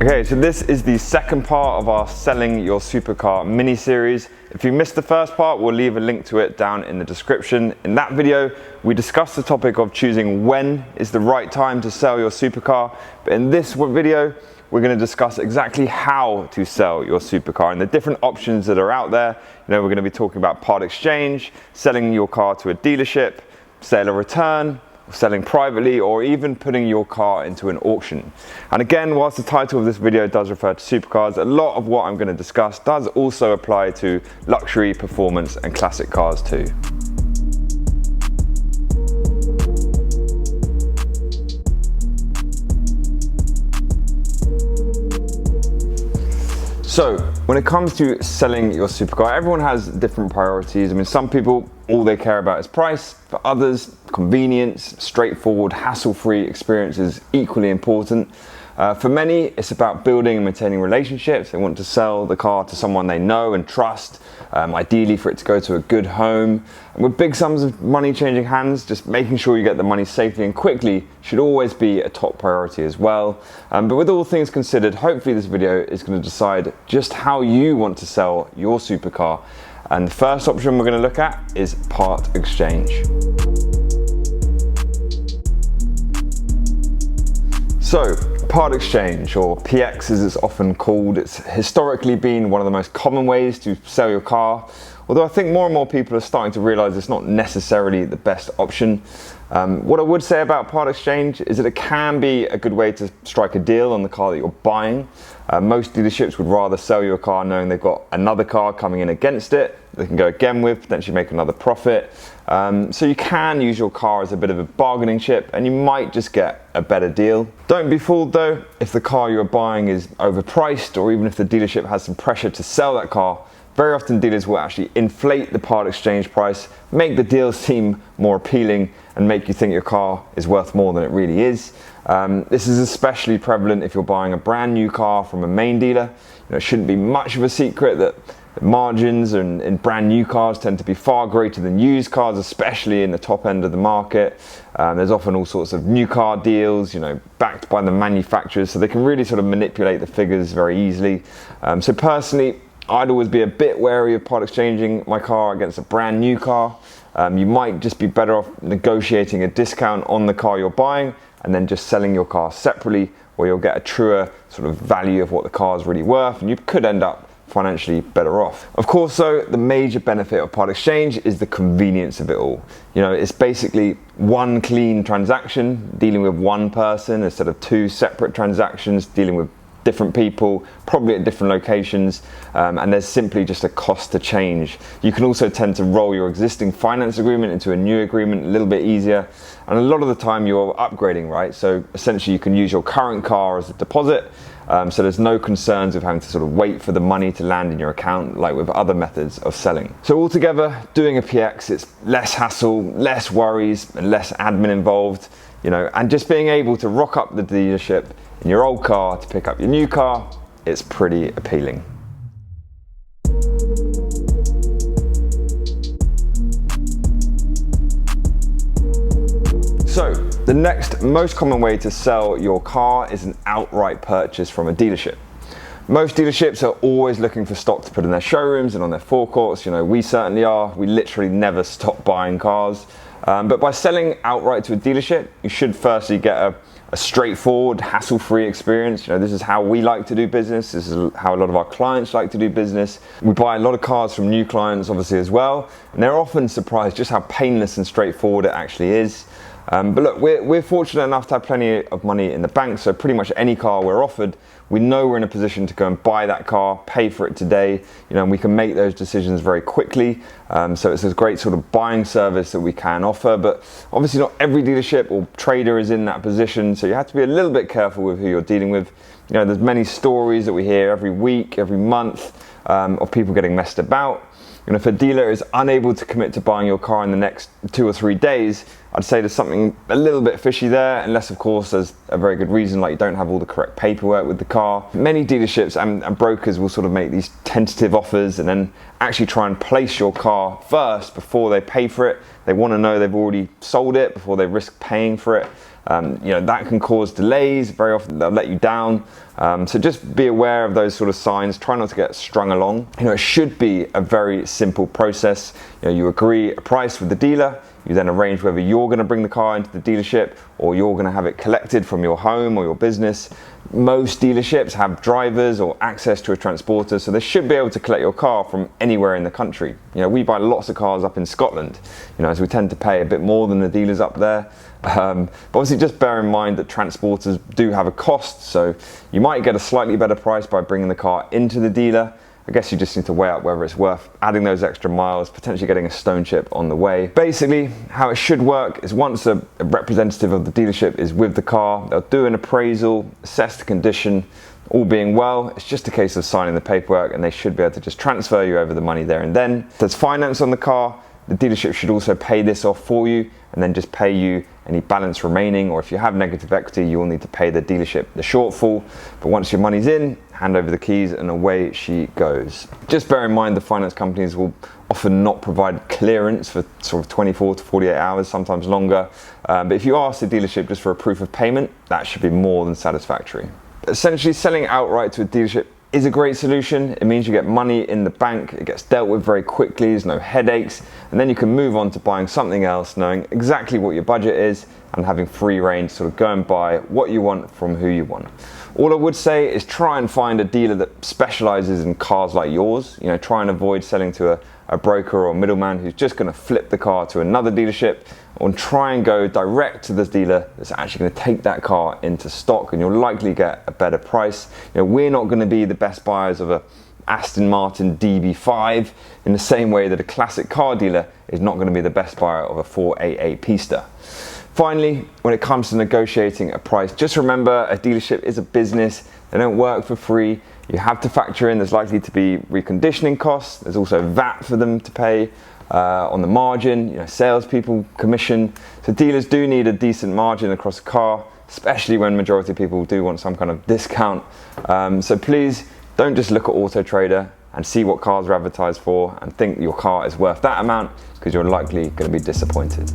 Okay, so this is the second part of our Selling Your Supercar mini series. If you missed the first part, we'll leave a link to it down in the description. In that video, we discussed the topic of choosing when is the right time to sell your supercar. But in this video, we're going to discuss exactly how to sell your supercar and the different options that are out there. You know, we're going to be talking about part exchange, selling your car to a dealership, sale or return, selling privately, or even putting your car into an auction. And again, whilst the title of this video does refer to supercars, a lot of what I'm going to discuss does also apply to luxury, performance and classic cars too. So, when it comes to selling your supercar, everyone has different priorities. I mean, some people, all they care about is price. For others, convenience, straightforward, hassle-free experience is equally important. For many, it's about building and maintaining relationships. They want to sell the car to someone they know and trust, ideally for it to go to a good home. And with big sums of money changing hands, just making sure you get the money safely and quickly should always be a top priority as well. But with all things considered, hopefully this video is going to decide just how you want to sell your supercar. And the first option we're going to look at is part exchange. So, part exchange, or PX as it's often called, it's historically been one of the most common ways to sell your car, although I think more and more people are starting to realize it's not necessarily the best option. What I would say about part exchange is that it can be a good way to strike a deal on the car that you're buying. Most dealerships would rather sell you a car knowing they've got another car coming in against it they can go again with, potentially make another profit. So you can use your car as a bit of a bargaining chip and you might just get a better deal. Don't be fooled though, if the car you're buying is overpriced or even if the dealership has some pressure to sell that car, very often dealers will actually inflate the part exchange price, make the deal seem more appealing and make you think your car is worth more than it really is. This is especially prevalent if you're buying a brand new car from a main dealer. You know, it shouldn't be much of a secret that the margins in brand new cars tend to be far greater than used cars, especially in the top end of the market. There's often all sorts of new car deals, you know, backed by the manufacturers, so they can really sort of manipulate the figures very easily. So personally, I'd always be a bit wary of part exchanging my car against a brand new car. You might just be better off negotiating a discount on the car you're buying and then just selling your car separately, where you'll get a truer sort of value of what the car is really worth and you could end up financially better off. Of course though, the major benefit of part exchange is the convenience of it all. You know, it's basically one clean transaction dealing with one person instead of two separate transactions dealing with different people, probably at different locations, and there's simply just a cost to change. You can also tend to roll your existing finance agreement into a new agreement a little bit easier, and a lot of the time you're upgrading, right? So essentially you can use your current car as a deposit, so there's no concerns of having to sort of wait for the money to land in your account like with other methods of selling. So altogether, doing a PX, it's less hassle, less worries, and less admin involved, you know, and just being able to rock up the dealership in your old car to pick up your new car, it's pretty appealing. So, the next most common way to sell your car is an outright purchase from a dealership. Most dealerships are always looking for stock to put in their showrooms and on their forecourts. You know, we certainly are. We literally never stop buying cars. But by selling outright to a dealership, you should firstly get a straightforward, hassle-free experience. You know, this is how we like to do business. This is how a lot of our clients like to do business. We buy a lot of cars from new clients, obviously, as well. And they're often surprised just how painless and straightforward it actually is. But look, we're fortunate enough to have plenty of money in the bank, so pretty much any car we're offered, we know we're in a position to go and buy that car, pay for it today, you know, and we can make those decisions very quickly. So it's a great sort of buying service that we can offer, but obviously not every dealership or trader is in that position, so you have to be a little bit careful with who you're dealing with. You know, there's many stories that we hear every week, every month, of people getting messed about. And if a dealer is unable to commit to buying your car in the next 2 or 3 days, I'd say there's something a little bit fishy there, unless of course there's a very good reason, like you don't have all the correct paperwork with the car. Many dealerships and brokers will sort of make these tentative offers and then actually try and place your car first before they pay for it. They want to know they've already sold it before they risk paying for it. that can cause delays. Very often they'll let you down. So just be aware of those sort of signs. Try not to get strung along. It should be a very simple process. You agree a price with the dealer. You then arrange whether you're going to bring the car into the dealership or you're going to have it collected from your home or your business. Most dealerships have drivers or access to a transporter, so they should be able to collect your car from anywhere in the country. We buy lots of cars up in Scotland, as we tend to pay a bit more than the dealers up there. But obviously just bear in mind that transporters do have a cost, so you might get a slightly better price by bringing the car into the dealer. I guess you just need to weigh up whether it's worth adding those extra miles, potentially getting a stone chip on the way. Basically, how it should work is once a representative of the dealership is with the car, they'll do an appraisal, assess the condition. All being well, it's just a case of signing the paperwork and they should be able to just transfer you over the money there and then. If there's finance on the car, the dealership should also pay this off for you and then just pay you any balance remaining, or if you have negative equity, you'll need to pay the dealership the shortfall. But once your money's in, hand over the keys and away she goes. Just bear in mind the finance companies will often not provide clearance for sort of 24 to 48 hours, sometimes longer. But if you ask the dealership just for a proof of payment, that should be more than satisfactory. Essentially, selling outright to a dealership is a great solution. It means you get money in the bank, it gets dealt with very quickly, there's no headaches, and then you can move on to buying something else, knowing exactly what your budget is and having free reign to sort of go and buy what you want from who you want. All I would say is try and find a dealer that specializes in cars like yours. Try and avoid selling to a broker or middleman who's just going to flip the car to another dealership, or try and go direct to the dealer that's actually going to take that car into stock, and you'll likely get a better price. We're not going to be the best buyers of a Aston Martin DB5 in the same way that a classic car dealer is not going to be the best buyer of a 488 Pista. Finally, when it comes to negotiating a price, just remember a dealership is a business. They don't work for free. You have to factor in there's likely to be reconditioning costs. There's also VAT for them to pay on the margin, salespeople, commission. So dealers do need a decent margin across a car, especially when majority of people do want some kind of discount. So please don't just look at Auto Trader and see what cars are advertised for and think your car is worth that amount, because you're likely going to be disappointed.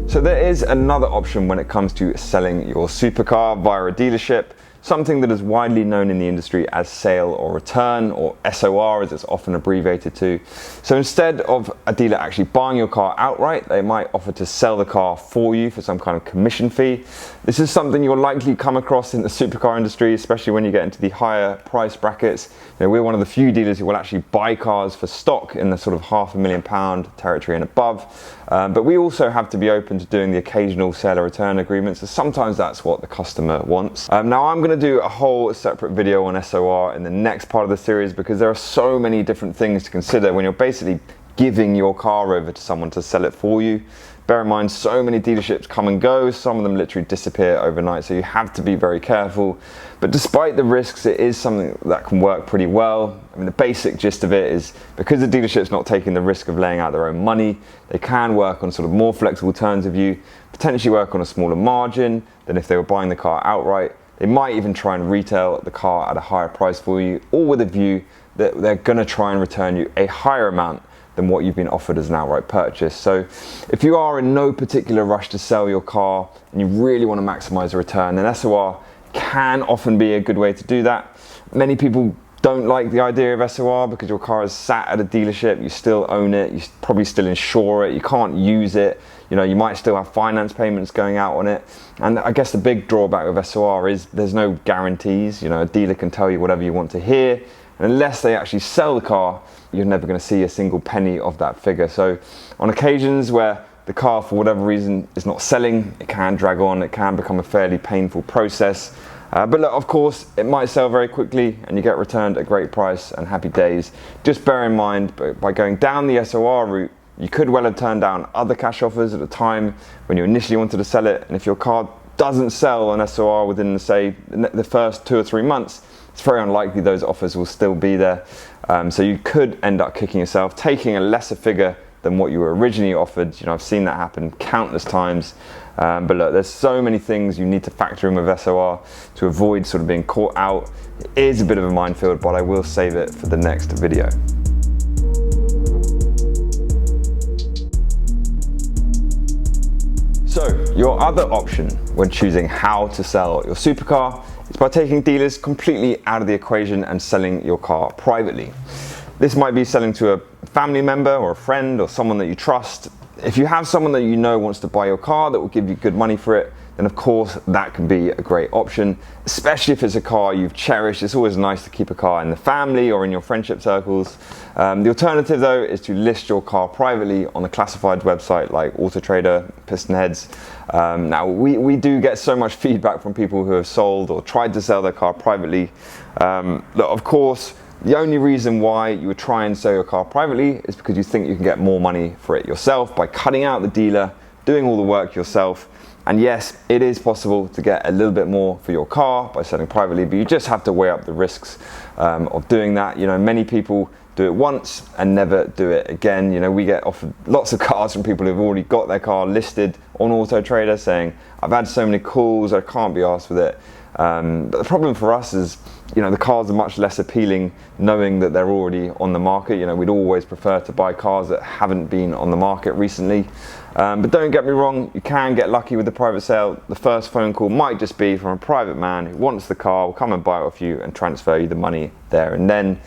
So there is another option when it comes to selling your supercar via a dealership, something that is widely known in the industry as sale or return, or SOR as it's often abbreviated to. So instead of a dealer actually buying your car outright, they might offer to sell the car for you for some kind of commission fee. This is something you'll likely come across in the supercar industry, especially when you get into the higher price brackets. We're one of the few dealers who will actually buy cars for stock in the sort of £500,000 territory and above. But we also have to be open to doing the occasional sale or return agreements, so sometimes that's what the customer wants. Now I'm going to do a whole separate video on SOR in the next part of the series, because there are so many different things to consider when you're basically giving your car over to someone to sell it for you. Bear in mind, so many dealerships come and go, some of them literally disappear overnight, so you have to be very careful. But despite the risks, it is something that can work pretty well. The basic gist of it is, because the dealership's not taking the risk of laying out their own money, they can work on sort of more flexible terms of you, potentially work on a smaller margin than if they were buying the car outright. They might even try and retail the car at a higher price for you, all with a view that they're going to try and return you a higher amount than what you've been offered as an outright purchase. So if you are in no particular rush to sell your car and you really want to maximize the return, then SOR can often be a good way to do that. Many people don't like the idea of SOR because your car is sat at a dealership, you still own it, you probably still insure it, you can't use it, you might still have finance payments going out on it. And I guess the big drawback of SOR is there's no guarantees. A dealer can tell you whatever you want to hear, and unless they actually sell the car, you're never going to see a single penny of that figure. So on occasions where the car, for whatever reason, is not selling, it can drag on, it can become a fairly painful process. But look, of course, it might sell very quickly and you get returned at a great price and happy days. Just bear in mind, by going down the SOR route, you could well have turned down other cash offers at a time when you initially wanted to sell it. And if your car doesn't sell on SOR within, say, the first 2 or 3 months, it's very unlikely those offers will still be there. So you could end up kicking yourself, taking a lesser figure than what you were originally offered. I've seen that happen countless times. But look, there's so many things you need to factor in with SOR to avoid sort of being caught out. It is a bit of a minefield, but I will save it for the next video. Your other option when choosing how to sell your supercar is by taking dealers completely out of the equation and selling your car privately. This might be selling to a family member or a friend or someone that you trust. If you have someone that you know wants to buy your car that will give you good money for it, then of course that can be a great option, especially if it's a car you've cherished. It's always nice to keep a car in the family or in your friendship circles. The alternative though is to list your car privately on a classified website like Auto Trader, 𝕊𝕋ℝ𝕆𝕃𝕃. Now we do get so much feedback from people who have sold or tried to sell their car privately. Look, of course, the only reason why you would try and sell your car privately is because you think you can get more money for it yourself by cutting out the dealer, doing all the work yourself. And yes, it is possible to get a little bit more for your car by selling privately, but you just have to weigh up the risks of doing that. You know, many people do it once and never do it again. You know, we get offered lots of cars from people who've already got their car listed on Auto Trader saying, I've had so many calls, I can't be arsed with it. But the problem for us is, you know, the cars are much less appealing knowing that they're already on the market. You know, we'd always prefer to buy cars that haven't been on the market recently. But don't get me wrong, you can get lucky with the private sale. The first phone call might just be from a private man who wants the car, will come and buy it off you and transfer you the money there and then.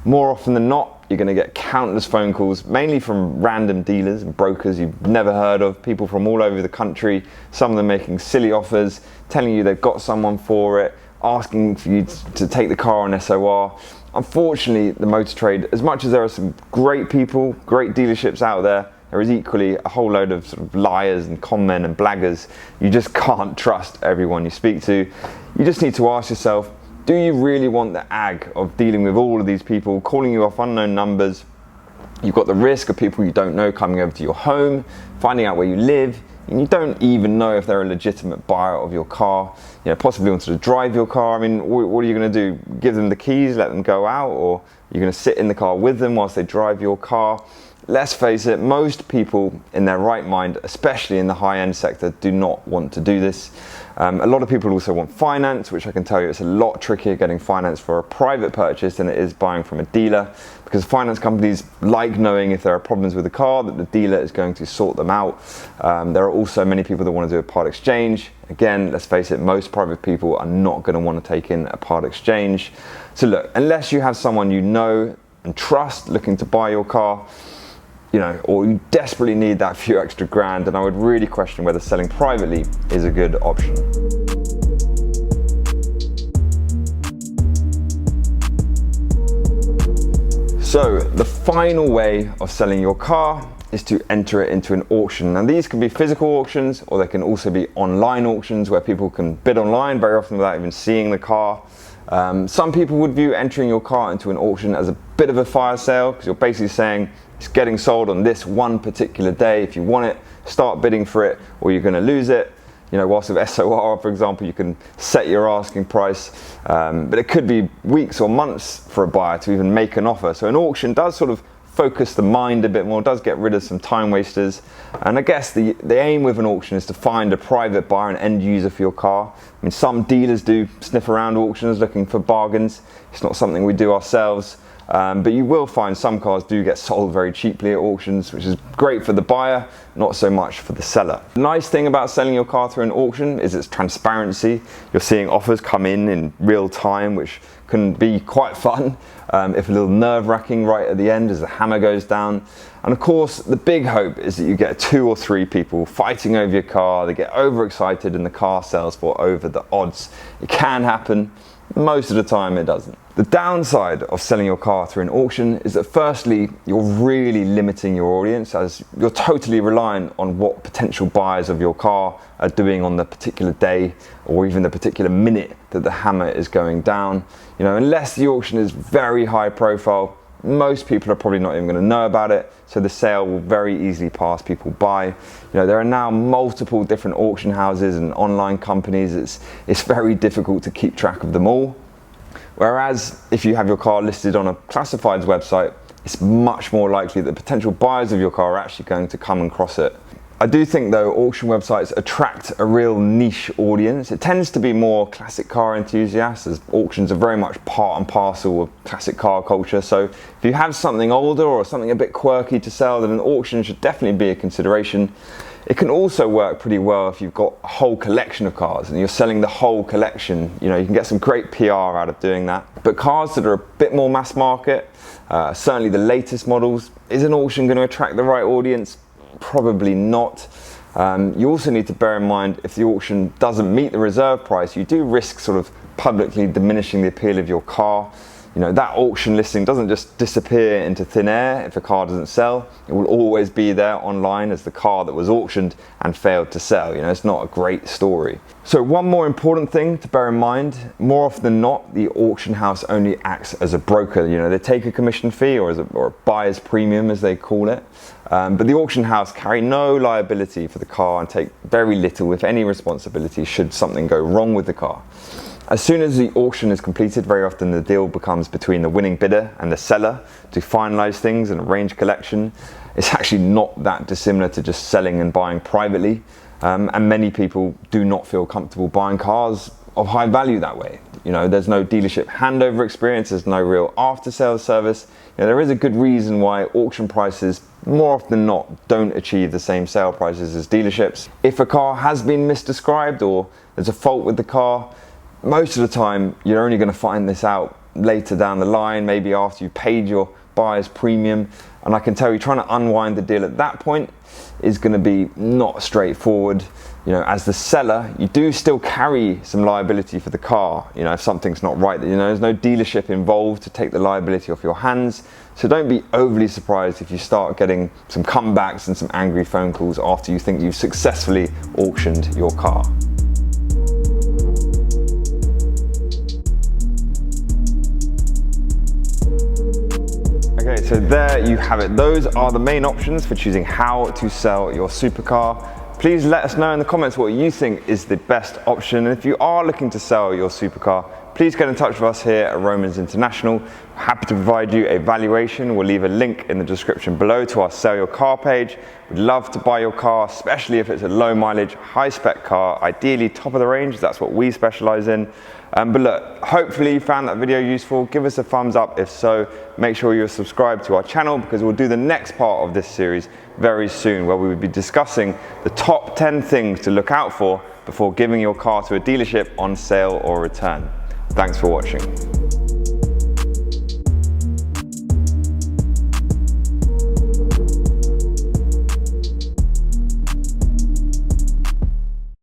More often than not, you're going to get countless phone calls, mainly from random dealers and brokers you've never heard of, people from all over the country, some of them making silly offers, telling you they've got someone for it, asking for you to take the car on SOR. Unfortunately, the motor trade, as much as there are some great people, great dealerships out there, there is equally a whole load of sort of liars and con men and blaggers. You just can't trust everyone you speak to. You just need to ask yourself, do you really want the ag of dealing with all of these people, calling you off unknown numbers? You've got the risk of people you don't know coming over to your home, finding out where you live, and you don't even know if they're a legitimate buyer of your car. You know, possibly wanted to drive your car. I mean, what are you going to do? Give them the keys, let them go out, or are you going to sit in the car with them whilst they drive your car? Let's face it, most people in their right mind, especially in the high-end sector, do not want to do this. A lot of people also want finance, which I can tell you it's a lot trickier getting finance for a private purchase than it is buying from a dealer, because finance companies like knowing if there are problems with the car that the dealer is going to sort them out. There are also many people that want to do a part exchange. Again, let's face it, most private people are not going to want to take in a part exchange. So look, unless you have someone you know and trust looking to buy your car, you know, or you desperately need that few extra grand, then I would really question whether selling privately is a good option. So the final way of selling your car is to enter it into an auction. Now these can be physical auctions, or they can also be online auctions where people can bid online very often without even seeing the car. Some people would view entering your car into an auction as a bit of a fire sale, because you're basically saying it's getting sold on this one particular day. If you want it, start bidding for it, or you're going to lose it. You know, whilst with SOR, for example, you can set your asking price, but it could be weeks or months for a buyer to even make an offer. So an auction does sort of focus the mind a bit more, does get rid of some time wasters. And I guess the aim with an auction is to find a private buyer, an end user for your car. I mean, some dealers do sniff around auctions looking for bargains. It's not something we do ourselves. But you will find some cars do get sold very cheaply at auctions, which is great for the buyer, not so much for the seller. The nice thing about selling your car through an auction is its transparency. You're seeing offers come in real time, which can be quite fun, if a little nerve-wracking right at the end as the hammer goes down. And of course, the big hope is that you get 2 or 3 people fighting over your car, they get overexcited and the car sells for over the odds. It can happen. Most of the time it doesn't. The downside of selling your car through an auction is that firstly, you're really limiting your audience, as you're totally reliant on what potential buyers of your car are doing on the particular day or even the particular minute that the hammer is going down. You know, unless the auction is very high profile, most people are probably not even going to know about it, so the sale will very easily pass people by. You know, there are now multiple different auction houses and online companies. It's very difficult to keep track of them all. Whereas if you have your car listed on a classifieds website, it's much more likely that potential buyers of your car are actually going to come across it. I do think though auction websites attract a real niche audience. It tends to be more classic car enthusiasts, as auctions are very much part and parcel of classic car culture. So if you have something older or something a bit quirky to sell, then an auction should definitely be a consideration. It can also work pretty well if you've got a whole collection of cars and you're selling the whole collection. You know, you can get some great PR out of doing that. But cars that are a bit more mass market, certainly the latest models, is an auction going to attract the right audience? Probably not. You also need to bear in mind, if the auction doesn't meet the reserve price, you do risk sort of publicly diminishing the appeal of your car. You know, that auction listing doesn't just disappear into thin air if a car doesn't sell. It will always be there online as the car that was auctioned and failed to sell. You know, it's not a great story. So one more important thing to bear in mind, more often than not, the auction house only acts as a broker. You know, they take a commission fee or a buyer's premium as they call it. But the auction house carry no liability for the car and take very little, if any, responsibility should something go wrong with the car. As soon as the auction is completed, very often the deal becomes between the winning bidder and the seller to finalize things and arrange collection. It's actually not that dissimilar to just selling and buying privately. And many people do not feel comfortable buying cars of high value that way. You know, there's no dealership handover experience, there's no real after-sales service. You know, there is a good reason why auction prices, more often than not, don't achieve the same sale prices as dealerships. If a car has been misdescribed or there's a fault with the car, most of the time you're only going to find this out later down the line, maybe after you've paid your buyer's premium. And I can tell you, trying to unwind the deal at that point is going to be not straightforward. You know, as the seller, you do still carry some liability for the car. You know, if something's not right, you know, there's no dealership involved to take the liability off your hands. So don't be overly surprised if you start getting some comebacks and some angry phone calls after you think you've successfully auctioned your car. Okay, so there you have it. Those are the main options for choosing how to sell your supercar. Please let us know in the comments what you think is the best option. And if you are looking to sell your supercar, please get in touch with us here at Romans International. We're happy to provide you a valuation. We'll leave a link in the description below to our Sell Your Car page. We'd love to buy your car, especially if it's a low mileage, high spec car, ideally top of the range. That's what we specialize in. But look, hopefully you found that video useful. Give us a thumbs up if so. Make sure you're subscribed to our channel, because we'll do the next part of this series very soon, where we will be discussing the top 10 things to look out for before giving your car to a dealership on sale or return. Thanks for watching.